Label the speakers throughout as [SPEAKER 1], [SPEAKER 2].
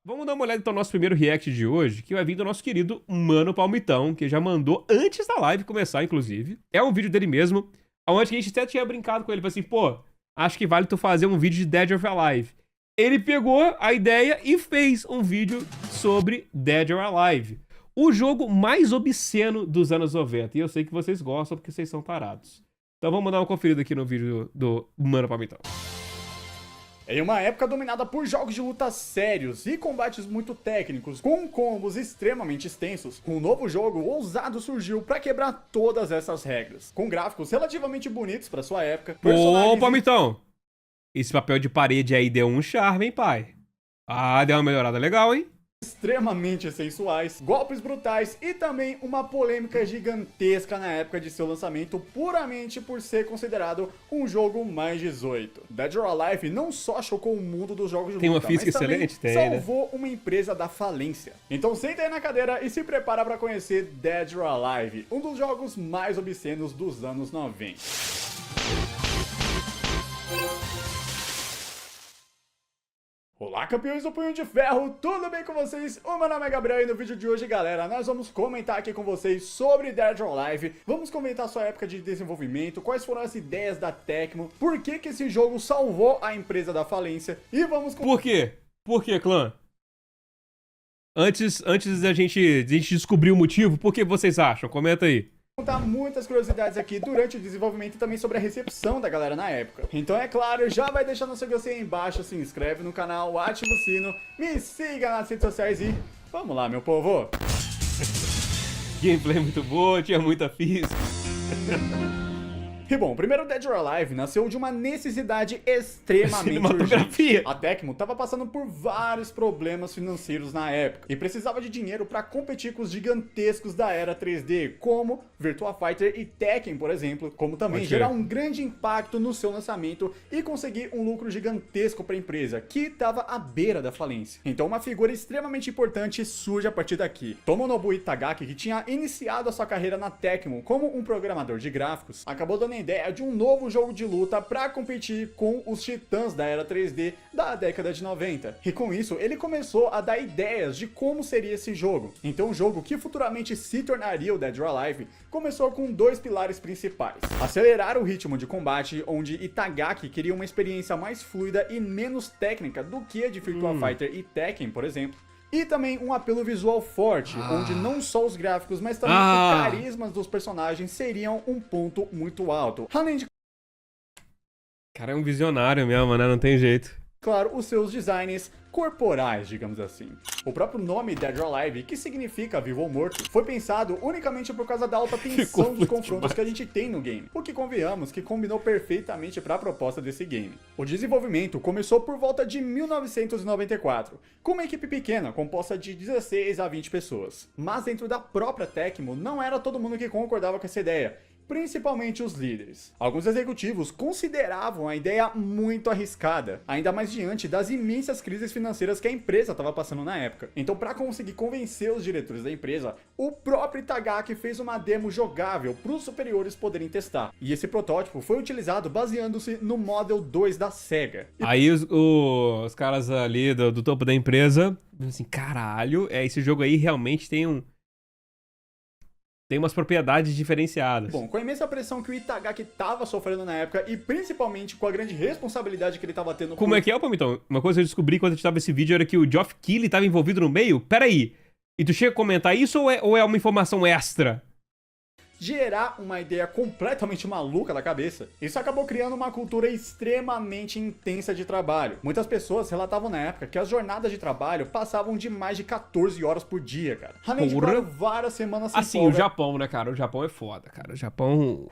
[SPEAKER 1] Vamos dar uma olhada então no nosso primeiro react de hoje, que vai vir do nosso querido Mano Palmitão, que já mandou antes da live começar, inclusive. É um vídeo dele mesmo, onde a gente até tinha brincado com ele, falou assim, pô, acho que vale tu fazer um vídeo de Dead or Alive. Ele pegou a ideia e fez um vídeo sobre Dead or Alive, o jogo mais obsceno dos anos 90. E eu sei que vocês gostam porque vocês são tarados. Então vamos dar uma conferida aqui no vídeo do Mano Palmitão.
[SPEAKER 2] Em uma época dominada por jogos de luta sérios e combates muito técnicos, com combos extremamente extensos, um novo jogo ousado surgiu para quebrar todas essas regras. Com gráficos relativamente bonitos para sua época,
[SPEAKER 1] Ô, Palmitão, esse papel de parede aí deu um charme, hein, pai? Ah, deu uma melhorada legal, hein?
[SPEAKER 2] extremamente sensuais, golpes brutais e também uma polêmica gigantesca na época de seu lançamento, puramente por ser considerado um jogo mais 18. Dead or Alive não só chocou o mundo dos jogos de
[SPEAKER 1] Tem uma
[SPEAKER 2] luta,
[SPEAKER 1] física
[SPEAKER 2] mas também
[SPEAKER 1] excelente? Tem, né?
[SPEAKER 2] salvou uma empresa da falência. Então senta aí na cadeira e se prepara para conhecer Dead or Alive, um dos jogos mais obscenos dos anos 90. Olá, campeões do Punho de Ferro, tudo bem com vocês? O meu nome é Gabriel e no vídeo de hoje, galera, nós vamos comentar aqui com vocês sobre Dead or Alive, vamos comentar sua época de desenvolvimento, quais foram as ideias da Tecmo, por que que esse jogo salvou a empresa da falência e vamos...
[SPEAKER 1] Por quê? Por quê, clã? Antes da gente descobrir o motivo, por que vocês acham? Comenta aí.
[SPEAKER 2] Contar muitas curiosidades aqui durante o desenvolvimento e também sobre a recepção da galera na época. Então é claro, já vai deixando seu gostei aí embaixo, se inscreve no canal, ativa o sino, me siga nas redes sociais e vamos lá, meu povo!
[SPEAKER 1] Gameplay muito boa, tinha muita física.
[SPEAKER 2] E bom, o primeiro Dead or Alive nasceu de uma necessidade extremamente
[SPEAKER 1] Cinematografia.
[SPEAKER 2] urgente. A Tecmo estava passando por vários problemas financeiros na época e precisava de dinheiro para competir com os gigantescos da era 3D, como Virtua Fighter e Tekken, por exemplo, como também gerar um grande impacto no seu lançamento e conseguir um lucro gigantesco para a empresa, que estava à beira da falência. Então uma figura extremamente importante surge a partir daqui. Tomonobu Itagaki, que tinha iniciado a sua carreira na Tecmo como um programador de gráficos, acabou dando a ideia de um novo jogo de luta para competir com os titãs da era 3D da década de 90. E com isso, ele começou a dar ideias de como seria esse jogo. Então o jogo, que futuramente se tornaria o Dead or Alive, começou com dois pilares principais: acelerar o ritmo de combate, onde Itagaki queria uma experiência mais fluida e menos técnica do que a de Virtua Fighter e Tekken, por exemplo. E também um apelo visual forte, onde não só os gráficos, mas também o carisma dos personagens seriam um ponto muito alto. Além de,
[SPEAKER 1] Cara, é um visionário mesmo, né? Não tem jeito.
[SPEAKER 2] claro, os seus designs corporais, digamos assim. O próprio nome Dead or Alive, que significa vivo ou morto, foi pensado unicamente por causa da alta tensão dos confrontos que a gente tem no game, o que convenhamos que combinou perfeitamente para a proposta desse game. O desenvolvimento começou por volta de 1994, com uma equipe pequena, composta de 16 a 20 pessoas. Mas dentro da própria Tecmo, não era todo mundo que concordava com essa ideia, principalmente os líderes. Alguns executivos consideravam a ideia muito arriscada, ainda mais diante das imensas crises financeiras que a empresa estava passando na época. Então, para conseguir convencer os diretores da empresa, o próprio Itagaki fez uma demo jogável para os superiores poderem testar. E esse protótipo foi utilizado baseando-se no Model 2 da Sega.
[SPEAKER 1] Aí os caras ali do topo da empresa, assim, caralho, esse jogo aí realmente tem umas propriedades diferenciadas.
[SPEAKER 2] Bom, com a imensa pressão que o Itagaki estava sofrendo na época e principalmente com a grande responsabilidade que ele estava tendo...
[SPEAKER 1] Como é que é, Palmitão? Uma coisa que eu descobri quando a gente tava esse vídeo era que o Geoff Keighley estava envolvido no meio? Pera aí. E tu chega a comentar isso ou é uma informação extra?
[SPEAKER 2] Gerar uma ideia completamente maluca da cabeça. Isso acabou criando uma cultura extremamente intensa de trabalho. Muitas pessoas relatavam na época que as jornadas de trabalho passavam de mais de 14 horas por dia, cara. Além de, claro, várias semanas sem
[SPEAKER 1] assim,
[SPEAKER 2] folga.
[SPEAKER 1] o Japão, né, cara? O Japão é foda, cara. O Japão...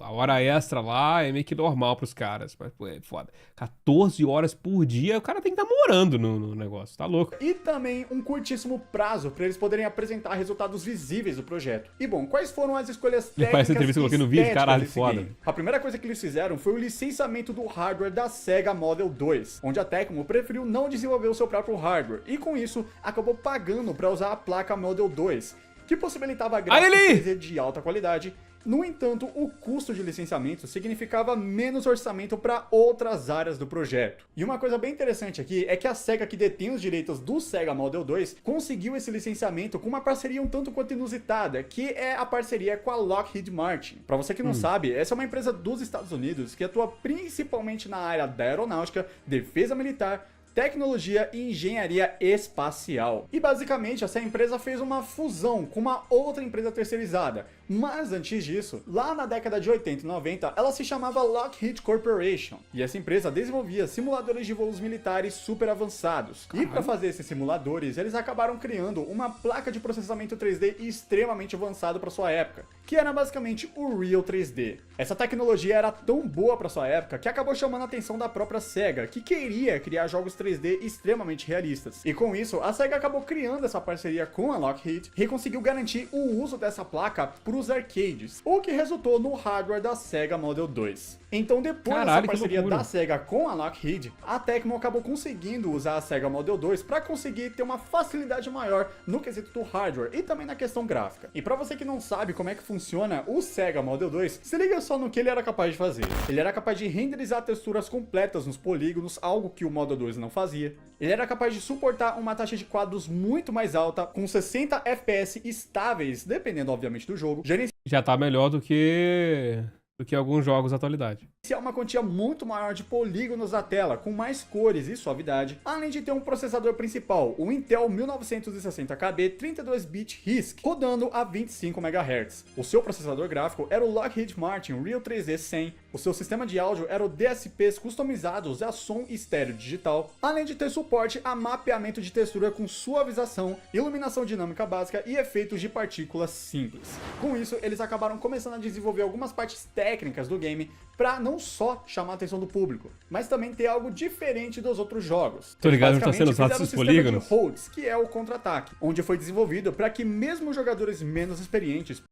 [SPEAKER 1] a hora extra lá é meio que normal pros caras, mas pô, é foda. 14 horas por dia, o cara tem que estar morando no negócio, tá louco.
[SPEAKER 2] E também um curtíssimo prazo para eles poderem apresentar resultados visíveis do projeto. E bom, quais foram as escolhas técnicas
[SPEAKER 1] Parece a entrevista que eu coloquei no vídeo, caralho,
[SPEAKER 2] desse
[SPEAKER 1] foda.
[SPEAKER 2] game? A primeira coisa que eles fizeram foi o licenciamento do hardware da Sega Model 2, onde a Tecmo preferiu não desenvolver o seu próprio hardware, e com isso acabou pagando para usar a placa Model 2, que possibilitava gráficos 3D de alta qualidade No entanto, o custo de licenciamento significava menos orçamento para outras áreas do projeto. E uma coisa bem interessante aqui é que a SEGA, que detém os direitos do Sega Model 2, conseguiu esse licenciamento com uma parceria um tanto quanto inusitada, que é a parceria com a Lockheed Martin. Para você que não sabe, essa é uma empresa dos Estados Unidos que atua principalmente na área da aeronáutica, defesa militar, tecnologia e engenharia espacial. E basicamente essa empresa fez uma fusão com uma outra empresa terceirizada. Mas antes disso, lá na década de 80 e 90, ela se chamava Lockheed Corporation. E essa empresa desenvolvia simuladores de voos militares super avançados. E para fazer esses simuladores, eles acabaram criando uma placa de processamento 3D extremamente avançado para sua época, que era basicamente o Real 3D. Essa tecnologia era tão boa para sua época que acabou chamando a atenção da própria SEGA, que queria criar jogos 3D extremamente realistas. E com isso, a SEGA acabou criando essa parceria com a Lockheed e conseguiu garantir o uso dessa placa para os arcades, o que resultou no hardware da Sega Model 2. Então depois dessa parceria da SEGA com a Lockheed, a Tecmo acabou conseguindo usar a Sega Model 2 para conseguir ter uma facilidade maior no quesito do hardware e também na questão gráfica. E para você que não sabe como é que funciona o Sega Model 2, se liga só no que ele era capaz de fazer. Ele era capaz de renderizar texturas completas nos polígonos, algo que o Model 2 não fazia. Ele era capaz de suportar uma taxa de quadros muito mais alta, com 60 FPS estáveis, dependendo obviamente do jogo.
[SPEAKER 1] Já tá melhor do que alguns jogos da atualidade.
[SPEAKER 2] É uma quantia muito maior de polígonos na tela, com mais cores e suavidade, além de ter um processador principal, o Intel 1960KB 32-bit RISC, rodando a 25 MHz. O seu processador gráfico era o Lockheed Martin Real 3D 100, o seu sistema de áudio era o DSPs customizados a som estéreo digital, além de ter suporte a mapeamento de textura com suavização, iluminação dinâmica básica e efeitos de partículas simples. Com isso, eles acabaram começando a desenvolver algumas partes técnicas do game para não só chamar a atenção do público, mas também ter algo diferente dos outros jogos.
[SPEAKER 1] Tô ligado que tá sendo usado esses polígonos.
[SPEAKER 2] De holds, que é o contra-ataque, onde foi desenvolvido para que mesmo jogadores menos experientes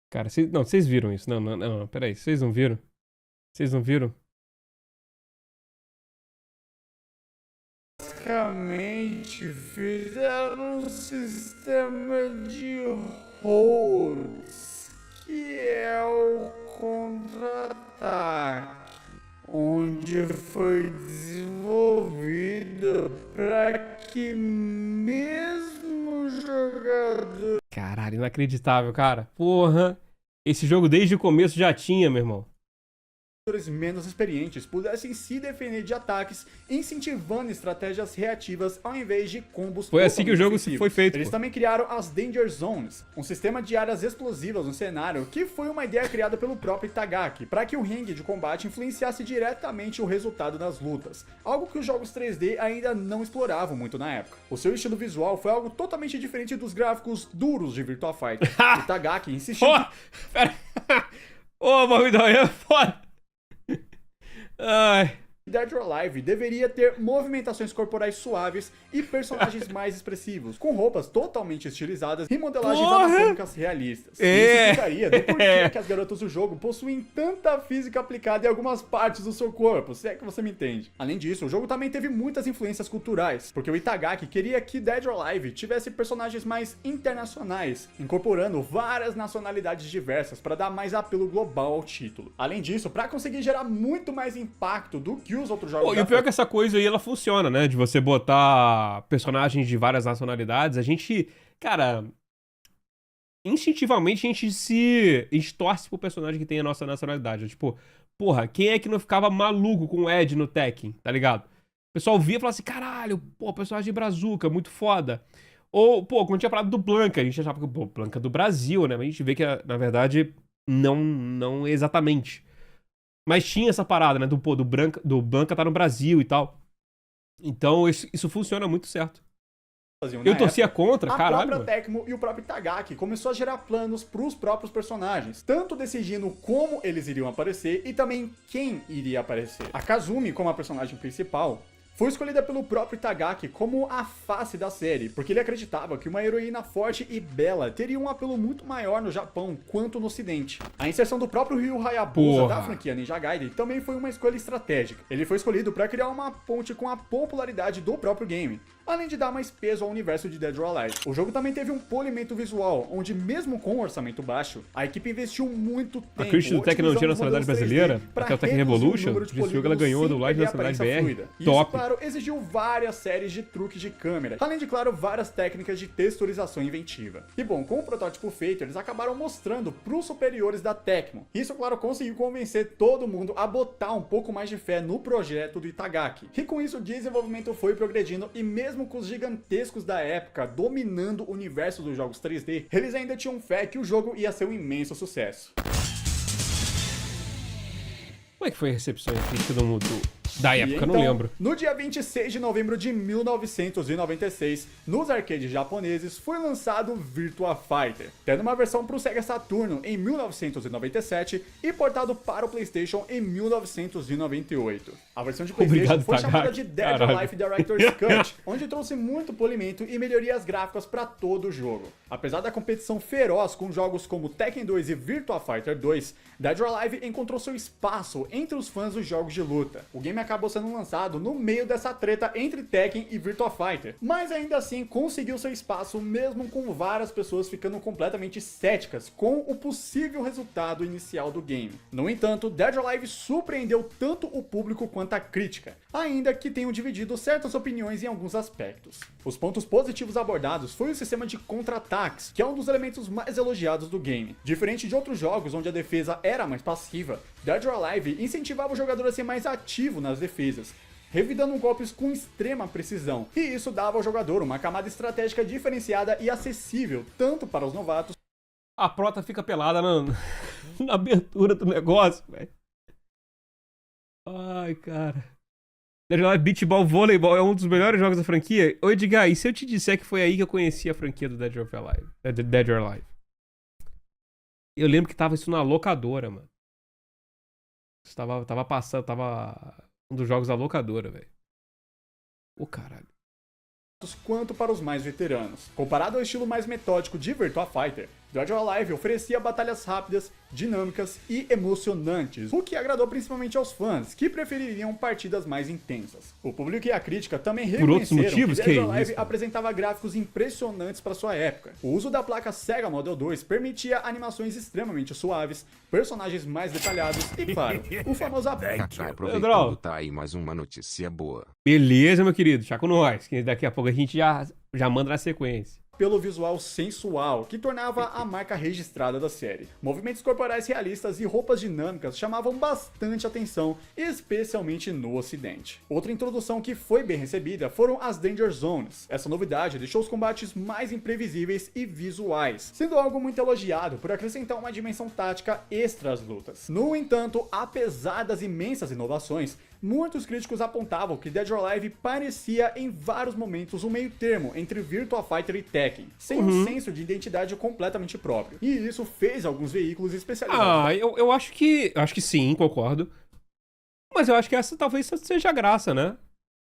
[SPEAKER 1] Cara, vocês viram isso? Não, peraí, vocês não viram? Vocês não viram?
[SPEAKER 2] Basicamente fizeram um sistema de holds, que é o contra-ataque, onde foi desenvolvido para que mesmo jogador...
[SPEAKER 1] Caralho, inacreditável, cara. Porra, esse jogo desde o começo já tinha, meu irmão.
[SPEAKER 2] Menos experientes pudessem se defender de ataques, incentivando estratégias reativas ao invés de combos.
[SPEAKER 1] Foi assim que o jogo foi feito.
[SPEAKER 2] Eles também criaram as Danger Zones, um sistema de áreas explosivas no cenário, que foi uma ideia criada pelo próprio Itagaki, para que o ringue de combate influenciasse diretamente o resultado das lutas, algo que os jogos 3D ainda não exploravam muito na época. O seu estilo visual foi algo totalmente diferente dos gráficos duros de Virtua Fighter. Itagaki insistiu...
[SPEAKER 1] Pera... Ô, Barridão, é foda! Ai...
[SPEAKER 2] Dead or Alive deveria ter movimentações corporais suaves e personagens mais expressivos, com roupas totalmente estilizadas e modelagens anatômicas realistas. Isso explicaria do porquê que as garotas do jogo possuem tanta física aplicada em algumas partes do seu corpo, se é que você me entende. Além disso, o jogo também teve muitas influências culturais, porque o Itagaki queria que Dead or Alive tivesse personagens mais internacionais, incorporando várias nacionalidades diversas para dar mais apelo global ao título. Além disso, para conseguir gerar muito mais impacto do que os outros jogos.
[SPEAKER 1] E o pior é que essa coisa aí, ela funciona, né? De você botar personagens de várias nacionalidades. A gente, cara, instintivamente a gente torce pro personagem que tem a nossa nacionalidade. Tipo, porra, quem é que não ficava maluco com o Ed no Tekken, tá ligado? O pessoal via e falava assim, caralho, pô, personagem brazuca, muito foda. Ou, pô, quando tinha falado do Blanca, a gente achava que, pô, Blanca do Brasil, né? Mas a gente vê que, na verdade, não exatamente. Mas tinha essa parada, né? Do Blanca tá no Brasil e tal. Então, isso funciona muito certo. Eu torcia contra, caralho.
[SPEAKER 2] A própria Tecmo e o próprio Itagaki começou a gerar planos pros próprios personagens, tanto decidindo como eles iriam aparecer e também quem iria aparecer. A Kazumi, como a personagem principal, foi escolhida pelo próprio Itagaki como a face da série, porque ele acreditava que uma heroína forte e bela teria um apelo muito maior no Japão quanto no ocidente. A inserção do próprio Ryu Hayabusa da franquia Ninja Gaiden também foi uma escolha estratégica. Ele foi escolhido para criar uma ponte com a popularidade do próprio game, além de dar mais peso ao universo de Dead or Alive. O jogo também teve um polimento visual, onde mesmo com um orçamento baixo, a equipe investiu muito tempo.
[SPEAKER 1] A crítica do Tecnologia Nacionalidade Brasileira, aquela Tech Revolution, esse jogo ela ganhou do Live Nacionalidade BR. Top!
[SPEAKER 2] Isso, claro, exigiu várias séries de truques de câmera, além de, claro, várias técnicas de texturização inventiva. E bom, com o protótipo feito, eles acabaram mostrando pros superiores da Tecmo. Isso, claro, conseguiu convencer todo mundo a botar um pouco mais de fé no projeto do Itagaki. E com isso, o desenvolvimento foi progredindo e mesmo com os gigantescos da época dominando o universo dos jogos 3D, eles ainda tinham fé que o jogo ia ser um imenso sucesso.
[SPEAKER 1] Como é que foi a recepção crítica da época?
[SPEAKER 2] Então,
[SPEAKER 1] não lembro.
[SPEAKER 2] No dia 26 de novembro de 1996, nos arcades japoneses, foi lançado Virtua Fighter, tendo uma versão para o Sega Saturno em 1997 e portado para o PlayStation em 1998. A versão de PlayStation foi chamada de Dead or Alive Director's Cut, onde trouxe muito polimento e melhorias gráficas para todo o jogo. Apesar da competição feroz com jogos como Tekken 2 e Virtua Fighter 2, Dead or Alive encontrou seu espaço entre os fãs dos jogos de luta. O game acabou sendo lançado no meio dessa treta entre Tekken e Virtua Fighter, mas ainda assim conseguiu seu espaço mesmo com várias pessoas ficando completamente céticas com o possível resultado inicial do game. No entanto, Dead or Alive surpreendeu tanto o público quanto a crítica, ainda que tenham dividido certas opiniões em alguns aspectos. Os pontos positivos abordados foi o sistema de contra-ataques, que é um dos elementos mais elogiados do game. Diferente de outros jogos onde a defesa era mais passiva, Dead or Alive incentivava o jogador a ser mais ativo nas defesas, revidando golpes com extrema precisão, e isso dava ao jogador uma camada estratégica diferenciada e acessível tanto para os novatos.
[SPEAKER 1] A prota fica pelada na abertura do negócio, velho. Ai, cara. Dead or Alive Beach Ball Voleibol é um dos melhores jogos da franquia. Ô, Edgar, e se eu te disser que foi aí que eu conheci a franquia do Dead or Alive? Dead or Alive. Eu lembro que tava isso na locadora, mano. Tava passando, tava um dos jogos da locadora, velho. Ô, caralho.
[SPEAKER 2] Quanto para os mais veteranos. Comparado ao estilo mais metódico de Virtua Fighter, Dead or Alive oferecia batalhas rápidas, dinâmicas e emocionantes, o que agradou principalmente aos fãs, que prefeririam partidas mais intensas. O público e a crítica também reconheceram que Dead or Alive apresentava gráficos impressionantes para sua época. O uso da placa Sega Model 2 permitia animações extremamente suaves, personagens mais detalhados e, claro, o famoso
[SPEAKER 3] aproveitando, tá aí mais uma notícia boa.
[SPEAKER 1] Beleza, meu querido, já com nós, que daqui a pouco a gente já manda na sequência.
[SPEAKER 2] Pelo visual sensual, que tornava a marca registrada da série. Movimentos corporais realistas e roupas dinâmicas chamavam bastante atenção, especialmente no ocidente. Outra introdução que foi bem recebida foram as Danger Zones. Essa novidade deixou os combates mais imprevisíveis e visuais, sendo algo muito elogiado por acrescentar uma dimensão tática extra às lutas. No entanto, apesar das imensas inovações, muitos críticos apontavam que Dead or Alive parecia em vários momentos um meio termo entre Virtua Fighter e Tekken, sem um senso de identidade completamente próprio. E isso fez alguns veículos especializados.
[SPEAKER 1] Eu acho que sim, concordo. Mas eu acho que essa talvez seja a graça, né?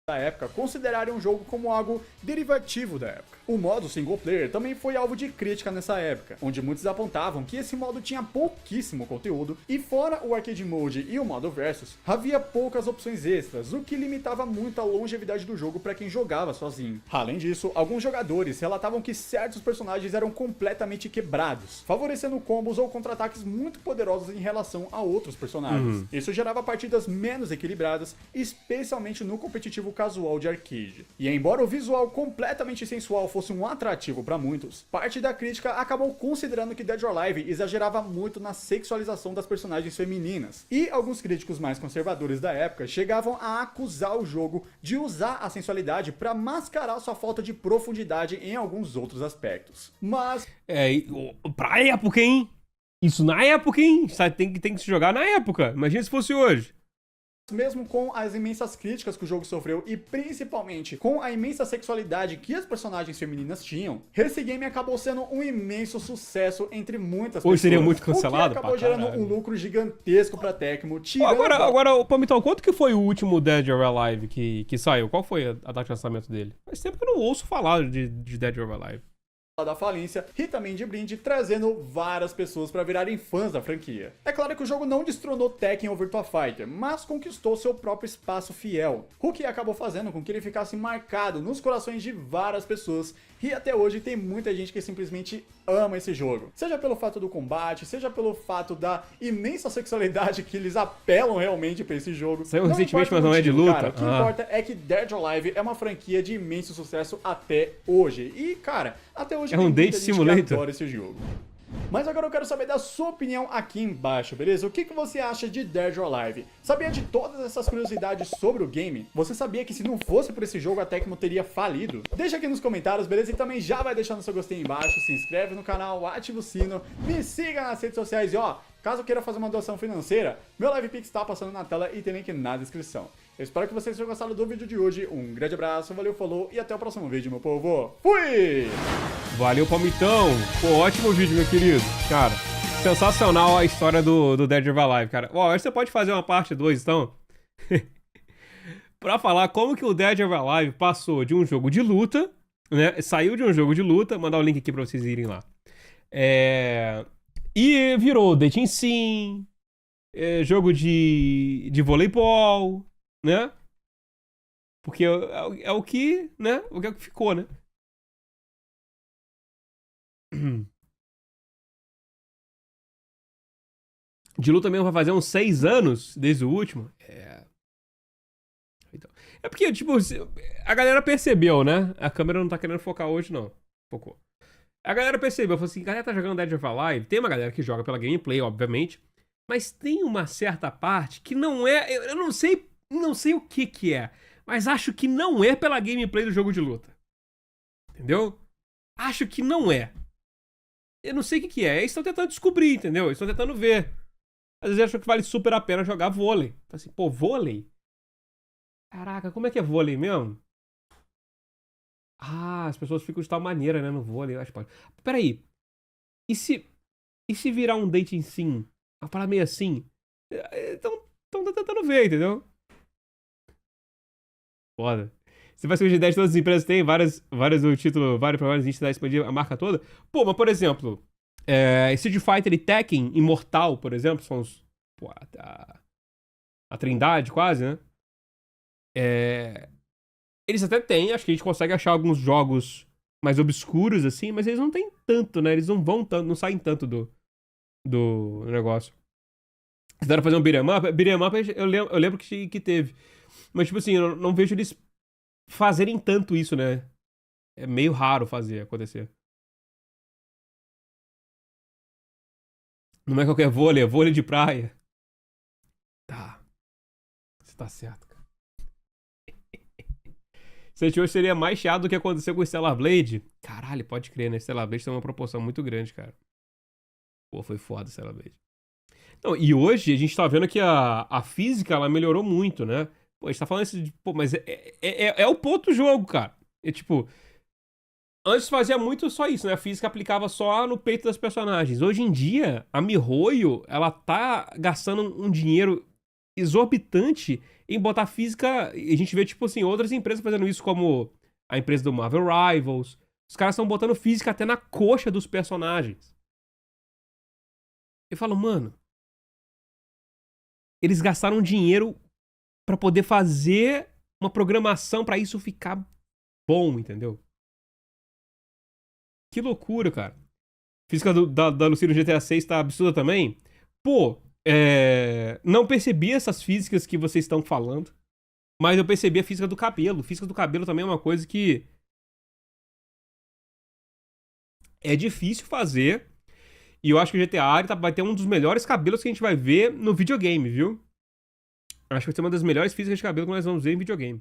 [SPEAKER 2] Da época, considerarem um jogo como algo derivativo da época. O modo single player também foi alvo de crítica nessa época, onde muitos apontavam que esse modo tinha pouquíssimo conteúdo e fora o arcade mode e o modo versus, havia poucas opções extras, o que limitava muito a longevidade do jogo para quem jogava sozinho. Além disso, alguns jogadores relatavam que certos personagens eram completamente quebrados, favorecendo combos ou contra-ataques muito poderosos em relação a outros personagens. Isso gerava partidas menos equilibradas, especialmente no competitivo casual de arcade. E embora o visual completamente sensual fosse um atrativo para muitos, parte da crítica acabou considerando que Dead or Alive exagerava muito na sexualização das personagens femininas. E alguns críticos mais conservadores da época chegavam a acusar o jogo de usar a sensualidade para mascarar sua falta de profundidade em alguns outros aspectos. Mas...
[SPEAKER 1] pra época, hein? Isso na época, hein? Tem que se jogar na época. Imagina se fosse hoje.
[SPEAKER 2] mesmo com as imensas críticas que o jogo sofreu e principalmente com a imensa sexualidade que as personagens femininas tinham, esse game acabou sendo um imenso sucesso entre muitas pessoas.
[SPEAKER 1] Hoje seria muito cancelado,
[SPEAKER 2] o que acabou gerando um lucro gigantesco pra Tecmo.
[SPEAKER 1] Agora, Palmitão, quanto que foi o último Dead or Alive que saiu? Qual foi a data de lançamento dele? Faz tempo que eu não ouço falar de Dead or Alive.
[SPEAKER 2] Da falência e também de brinde, trazendo várias pessoas para virarem fãs da franquia. É claro que o jogo não destronou Tekken ou Virtua Fighter, mas conquistou seu próprio espaço fiel, o que acabou fazendo com que ele ficasse marcado nos corações de várias pessoas, e até hoje tem muita gente que simplesmente ama esse jogo. Seja pelo fato do combate, seja pelo fato da imensa sexualidade que eles apelam realmente pra esse jogo.
[SPEAKER 1] Saiu recentemente, mas não é de luta.
[SPEAKER 2] Cara, o que importa é que Dead or Alive é uma franquia de imenso sucesso até hoje. E, cara, até hoje
[SPEAKER 1] é um date simulator.
[SPEAKER 2] Que adora esse jogo. Mas agora eu quero saber da sua opinião aqui embaixo, beleza? O que você acha de Dead or Alive? Sabia de todas essas curiosidades sobre o game? Você sabia que se não fosse por esse jogo a Tecmo teria falido? Deixa aqui nos comentários, beleza? E também já vai deixando seu gostei aí embaixo, se inscreve no canal, ativa o sino, me siga nas redes sociais e ó, caso queira fazer uma doação financeira, meu LivePix tá passando na tela e tem link na descrição. Eu espero que vocês tenham gostado do vídeo de hoje, um grande abraço, valeu, falou e até o próximo vídeo, meu povo. Fui!
[SPEAKER 1] Valeu, Palmitão. Pô, ótimo vídeo, meu querido. Cara, sensacional a história do Dead or Alive, cara. Ó, acho que você pode fazer uma parte 2, então. Pra falar como que o Dead or Alive passou de um jogo de luta, né? Saiu de um jogo de luta, mandar o link aqui pra vocês irem lá. E virou dating sim, jogo de voleibol, né? Porque é o que, né? O que é o que ficou, né? De luta mesmo vai fazer uns 6 anos desde o último. Então, é porque, tipo, a galera percebeu, né? A câmera não tá querendo focar hoje, não. Focou. A galera percebeu, falou assim, a galera tá jogando Dead or Alive. Tem uma galera que joga pela gameplay, obviamente. Mas tem uma certa parte que não é... Eu não sei o que é. Mas acho que não é pela gameplay do jogo de luta. Entendeu? Acho que não é. Eu não sei o que é. Eles estão tentando descobrir, entendeu? Eles estão tentando ver. Às vezes acham que vale super a pena jogar vôlei. Então assim, pô, vôlei? Caraca, como é que é vôlei mesmo? Ah, as pessoas ficam de tal maneira, né, no vôlei. Acho que pode. Peraí. E se virar um dating sim? Uma parada meio assim? Estão tentando ver, entendeu? Foda. Você faz de 10 todas as empresas têm, várias do título, vários programas, a gente dá expandir a marca toda. Pô, mas por exemplo, Street Fighter e Tekken, Immortal, por exemplo, são os... Pô, a trindade quase, né? Eles até têm, acho que a gente consegue achar alguns jogos mais obscuros, assim, mas eles não têm tanto, né? Eles não vão tanto, não saem tanto do negócio. Tentaram fazer um beat'em up, eu lembro que teve. Mas, tipo assim, eu não vejo eles fazerem tanto isso, né? É meio raro fazer acontecer. Não é qualquer vôlei, é vôlei de praia. Tá. Você tá certo, cara. Se hoje seria mais chato do que aconteceu com o Stellar Blade. Caralho, pode crer, né? Stellar Blade tem uma proporção muito grande, cara. Pô, foi foda o Stellar Blade. Não, e hoje a gente tá vendo que a física, ela melhorou muito, né? Pô, a gente tá falando isso de... Pô, mas é o ponto do jogo, cara. É tipo... Antes fazia muito só isso, né? A física aplicava só no peito das personagens. Hoje em dia, a MiHoYo, ela tá gastando um dinheiro exorbitante em botar física... E a gente vê, tipo assim, outras empresas fazendo isso, como a empresa do Marvel Rivals. Os caras estão botando física até na coxa dos personagens. Eu falo, mano... Eles gastaram dinheiro pra poder fazer uma programação pra isso ficar bom, entendeu? Que loucura, cara. A física da Lucy no GTA 6 tá absurda também. Pô, não percebi essas físicas que vocês estão falando, mas eu percebi a física do cabelo. A física do cabelo também é uma coisa que é difícil fazer. E eu acho que o GTA vai ter um dos melhores cabelos que a gente vai ver no videogame, viu? Acho que vai ser uma das melhores físicas de cabelo que nós vamos ver em videogame.